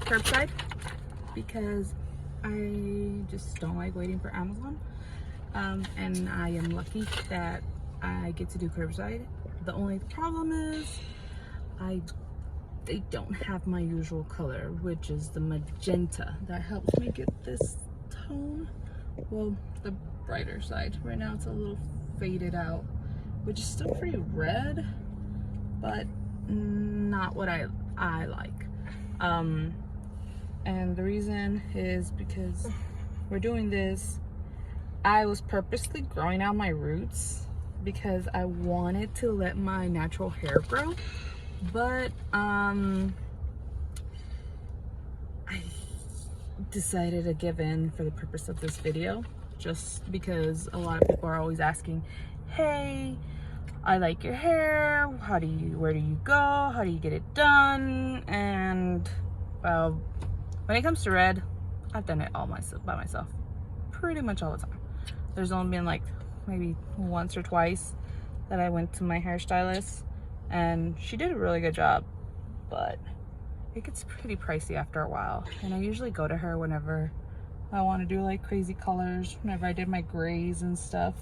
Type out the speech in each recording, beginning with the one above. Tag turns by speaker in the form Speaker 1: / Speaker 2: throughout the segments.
Speaker 1: curbside because I just don't like waiting for Amazon. And I am lucky that I get to do curbside. The only problem is they don't have my usual color, which is the magenta. That helps me get this tone, well, the brighter side. Right now it's a little faded out, which is still pretty red, but not what I like. And the reason is because we're doing this, I was purposely growing out my roots because I wanted to let my natural hair grow, but I decided to give in for the purpose of this video, just because a lot of people are always asking, hey, I like your hair, where do you go, how do you get it done? And well, when it comes to red, I've done it all by myself pretty much all the time. There's only been like maybe once or twice that I went to my hairstylist and she did a really good job, but it gets pretty pricey after a while. And I usually go to her whenever I want to do like crazy colors, whenever I did my grays and stuff.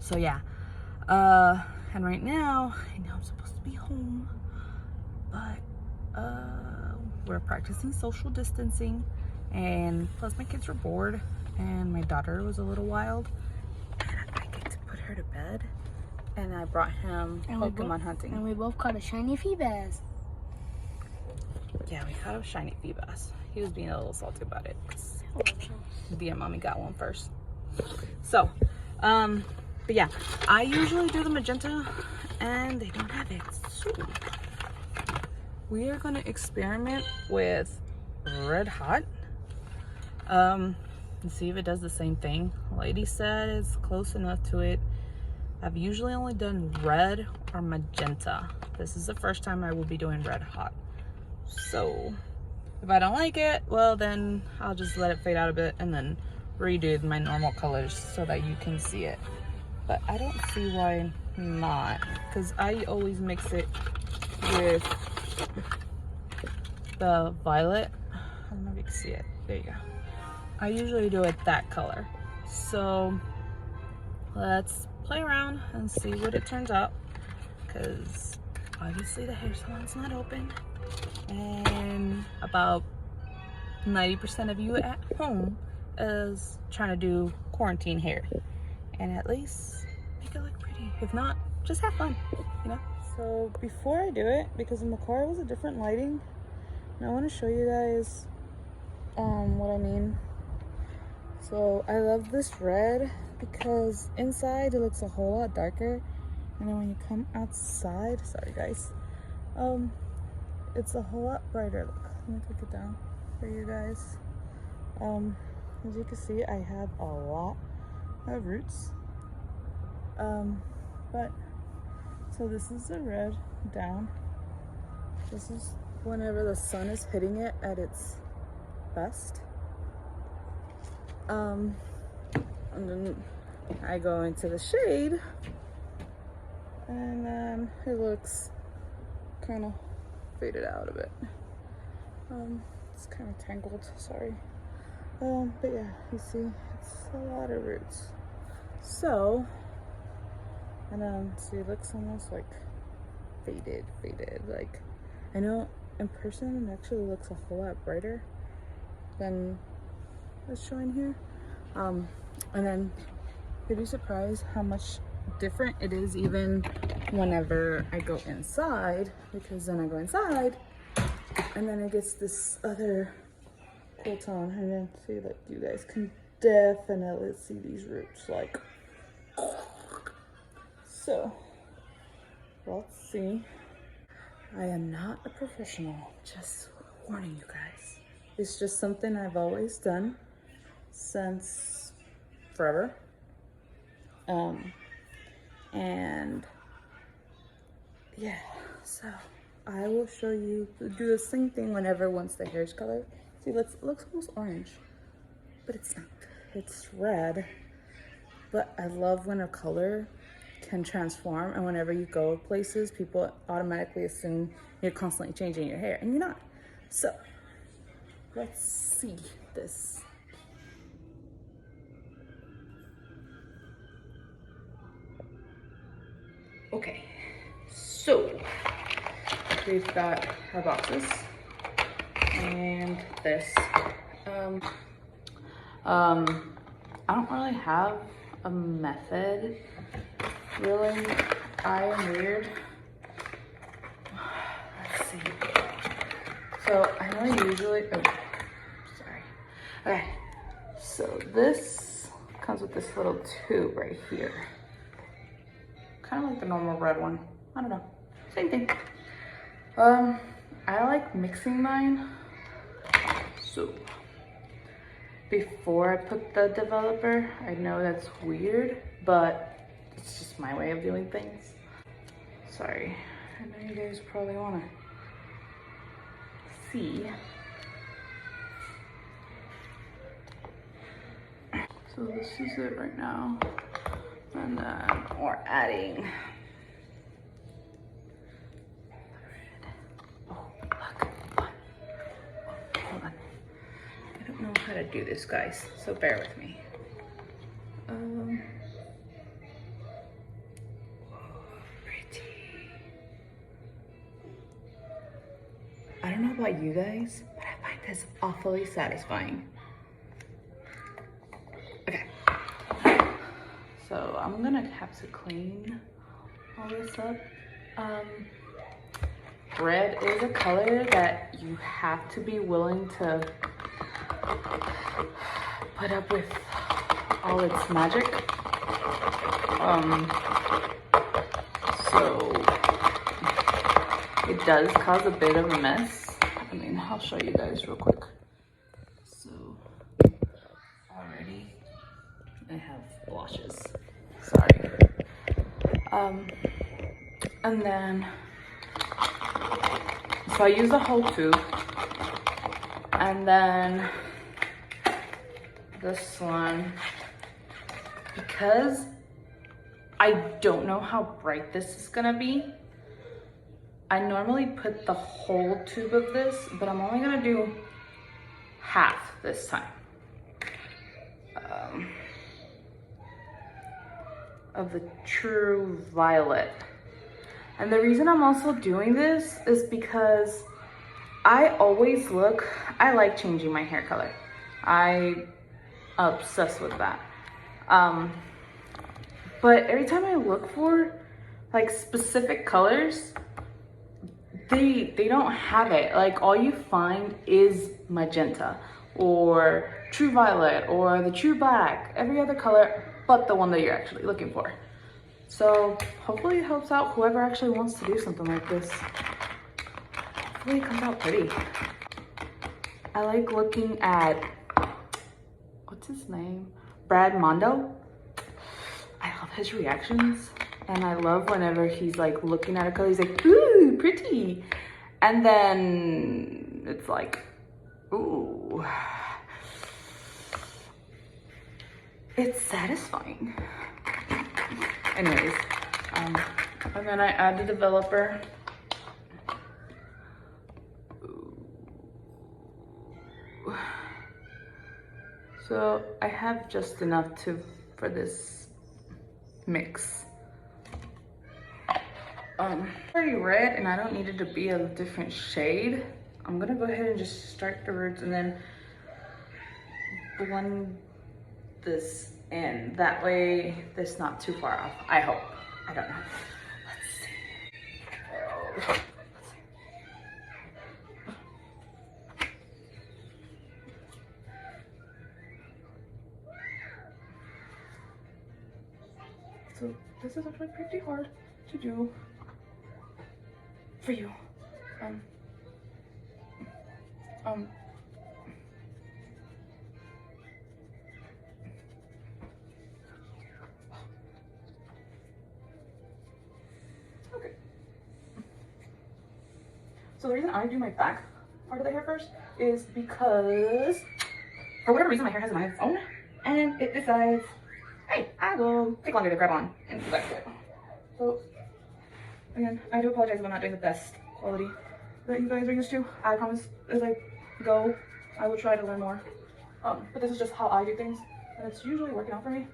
Speaker 1: So yeah, and right now, I know I'm supposed to be home, but we're practicing social distancing, and plus my kids were bored and my daughter was a little wild, and I get to put her to bed, and I brought him Pokemon hunting.
Speaker 2: And we both caught a shiny Feebas.
Speaker 1: Yeah, we caught a shiny Feebas. He was being a little salty about it because mommy got one first. So but yeah, I usually do the magenta and they don't have it. So we are gonna experiment with Red Hot and see if it does the same thing. Lady said it's close enough to it. I've usually only done red or magenta. This is the first time I will be doing Red Hot. So if I don't like it, well then I'll just let it fade out a bit and then redo my normal colors so that you can see it. But I don't see why not, because I always mix it with the violet. I don't know if you can see it. There you go. I usually do it that color. So let's play around and see what it turns out, because obviously the hair salon's not open and about 90% of you at home is trying to do quarantine hair, and at least make it look pretty. If not, just have fun, you know? So before I do it, because in the car was a different lighting, and I want to show you guys what I mean. So I love this red because inside it looks a whole lot darker, and then when you come outside, sorry guys, it's a whole lot brighter. Look, let me take it down for you guys. As you can see, I have a lot of roots. But so this is the red down. This is whenever the sun is hitting it at its best. And then I go into the shade, and then it looks kind of faded out a bit. It's kind of tangled, sorry. But yeah, you see, it's a lot of roots. So, and see, it looks almost like faded. Like, I know in person it actually looks a whole lot brighter than it's showing here. And then you'd be surprised how much different it is even whenever I go inside, because then I go inside and then it gets this other cool tone, and then see, like, you guys can definitely see these roots, like, so let's see. I am not a professional, just warning you guys. It's just something I've always done since forever. And yeah, so I will show you, do the same thing once the hair's colored. See, it looks almost orange, but it's not. It's red. But I love when a color can transform, and whenever you go places, people automatically assume you're constantly changing your hair, and you're not. So let's see this. Okay, so we've got our boxes and this. I don't really have a method, really. I am weird. Let's see. So I know usually, oh, sorry. Okay, so this comes with this little tube right here. Kind of like the normal red one. I don't know, same thing. I like mixing mine. So before I put the developer, I know that's weird, but it's just my way of doing things. Sorry, I know you guys probably wanna see. So this is it right now. And then we're adding how to do this, guys, so bear with me. Pretty. I don't know about you guys, but I find this awfully satisfying. Okay, so I'm gonna have to clean all this up. Red is a color that you have to be willing to put up with all its magic. So it does cause a bit of a mess. I mean, I'll show you guys real quick. So already I have blotches. Sorry. And then so I use the whole tube, and then this one, because I don't know how bright this is gonna be, I normally put the whole tube of this, but I'm only gonna do half this time. Of the True Violet. And the reason I'm also doing this is because I like changing my hair color. I'm obsessed with that. But every time I look for like specific colors, they don't have it. Like all you find is magenta or True Violet or the True Black, every other color but the one that you're actually looking for. So hopefully it helps out whoever actually wants to do something like this. Hopefully it comes out pretty. I like looking at, what's his name? Brad Mondo. I love his reactions. And I love whenever he's like looking at a color, he's like, ooh, pretty. And then it's like, ooh. It's satisfying. Anyways, and then I add the developer. So I have just enough for this mix. Pretty red, and I don't need it to be a different shade. I'm gonna go ahead and just start the roots and then blend this in. That way it's not too far off, I hope. I don't know. Let's see. So this is actually pretty hard to do for you. Okay. So the reason I do my back part of the hair first is because for whatever reason my hair has an eye of its own, and it decides, hey, I will take longer to grab on and do that. So again, I do apologize if I'm not doing the best quality that you guys are used to. I promise as I go, I will try to learn more. But this is just how I do things, and it's usually working out for me.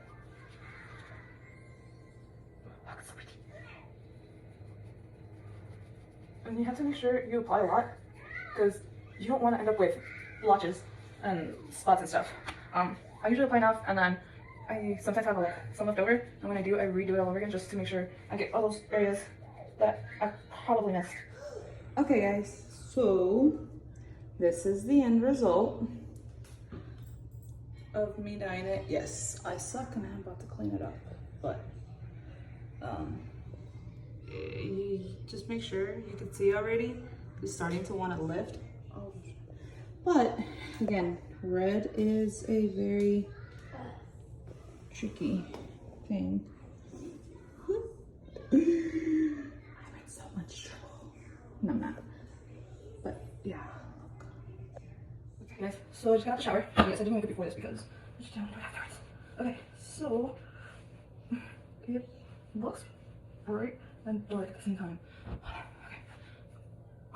Speaker 1: And you have to make sure you apply a lot, because you don't want to end up with blotches and spots and stuff. I usually apply enough, and then I sometimes have like some left over, and when I do, I redo it all over again just to make sure I get all those areas that I probably missed. Okay guys, so this is the end result of me dyeing it. Yes, I suck and I'm about to clean it up, but you just make sure you can see already it's starting to want to lift. Oh. But again, red is a very tricky thing. I'm in so much trouble. No, I'm not. But yeah. Okay guys, so I just got out the shower. Yes, I did make it before this because I just don't do it afterwards. Okay, so it looks bright and dark at the same time.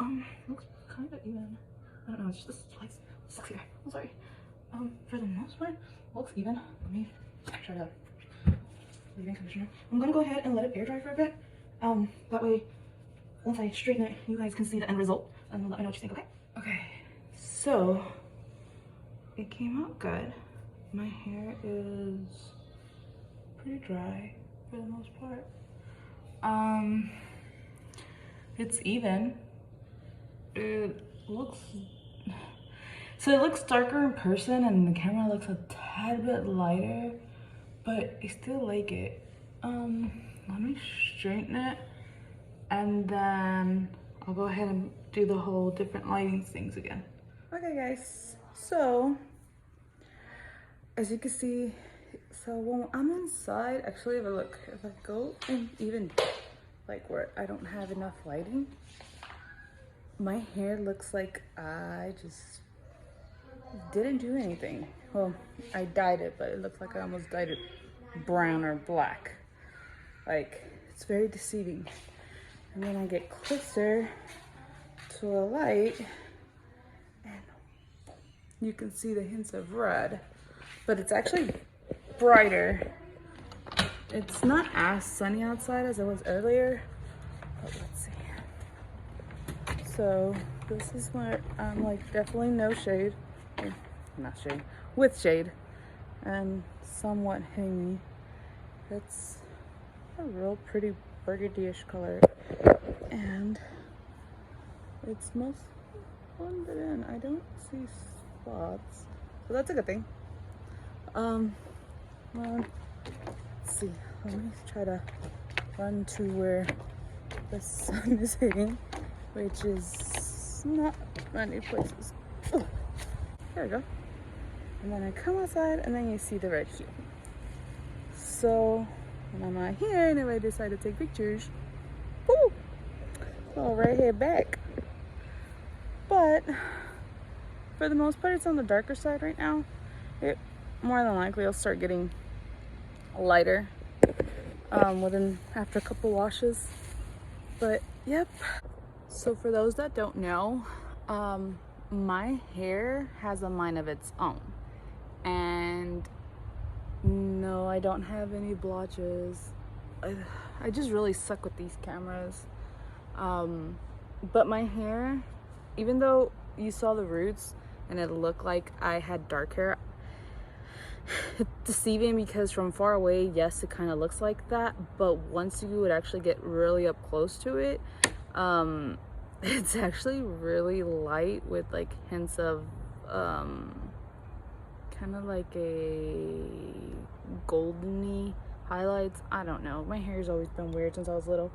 Speaker 1: Okay. Looks kind of even. I don't know, it's just this place sucks here. I'm sorry. For the most part, looks even. Let me try to leave-in conditioner. I'm gonna go ahead and let it air dry for a bit. That way, once I straighten it, you guys can see the end result and let me know what you think, okay? Okay, so it came out good. My hair is pretty dry for the most part. It's even. It looks darker in person and the camera looks a tad bit lighter, but I still like it. Let me straighten it and then I'll go ahead and do the whole different lighting things again. Okay guys, so as you can see, so when I'm inside, actually if I go and even like where I don't have enough lighting, my hair looks like I just didn't do anything. Well, I dyed it, but it looks like I almost dyed it brown or black. Like, it's very deceiving. And then I get closer to a light and you can see the hints of red, but it's actually brighter. It's not as sunny outside as it was earlier, but let's see. So this is what I'm like, definitely no shade, not shade, with shade, and somewhat hangy. It's a real pretty burgundy-ish color, and it's mostly blended in. I don't see spots, so that's a good thing. Well, let's see. Let me try to run to where the sun is hitting, which is not many places. Oh, there we go. And then I come outside, and then you see the red hue. So when I'm out here, and if I decide to take pictures, woo, so right here back. But for the most part, it's on the darker side right now. It more than likely will start getting lighter after a couple washes. But yep. So for those that don't know, my hair has a mind of its own, and no, I don't have any blotches. I just really suck with these cameras. But my hair, even though you saw the roots and it looked like I had dark hair, it's deceiving because from far away, yes, it kind of looks like that, but once you would actually get really up close to it, it's actually really light with like hints of kind of like a goldeny highlights. I don't know, my hair's always been weird since I was little.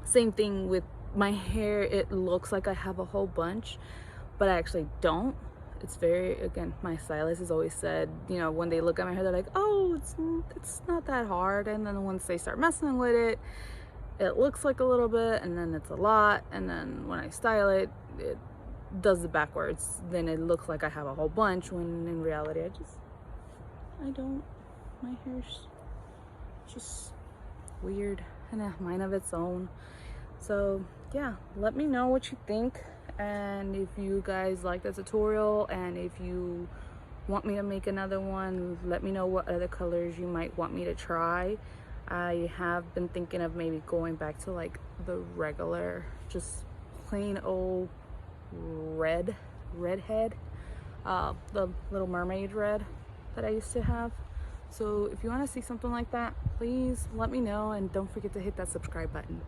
Speaker 1: Same thing with my hair, it looks like I have a whole bunch, but I actually don't. It's very, again, my stylist has always said, you know, when they look at my hair, they're like, oh, it's not that hard. And then once they start messing with it, it looks like a little bit, and then it's a lot. And then when I style it, it does it backwards. Then it looks like I have a whole bunch, when in reality, I don't. My hair's just weird and a mind of its own. So yeah, let me know what you think, and if you guys like the tutorial, and if you want me to make another one, let me know what other colors you might want me to try. I have been thinking of maybe going back to like the regular, just plain old redhead, the Little Mermaid red that I used to have. So if you want to see something like that, please let me know, and don't forget to hit that subscribe button.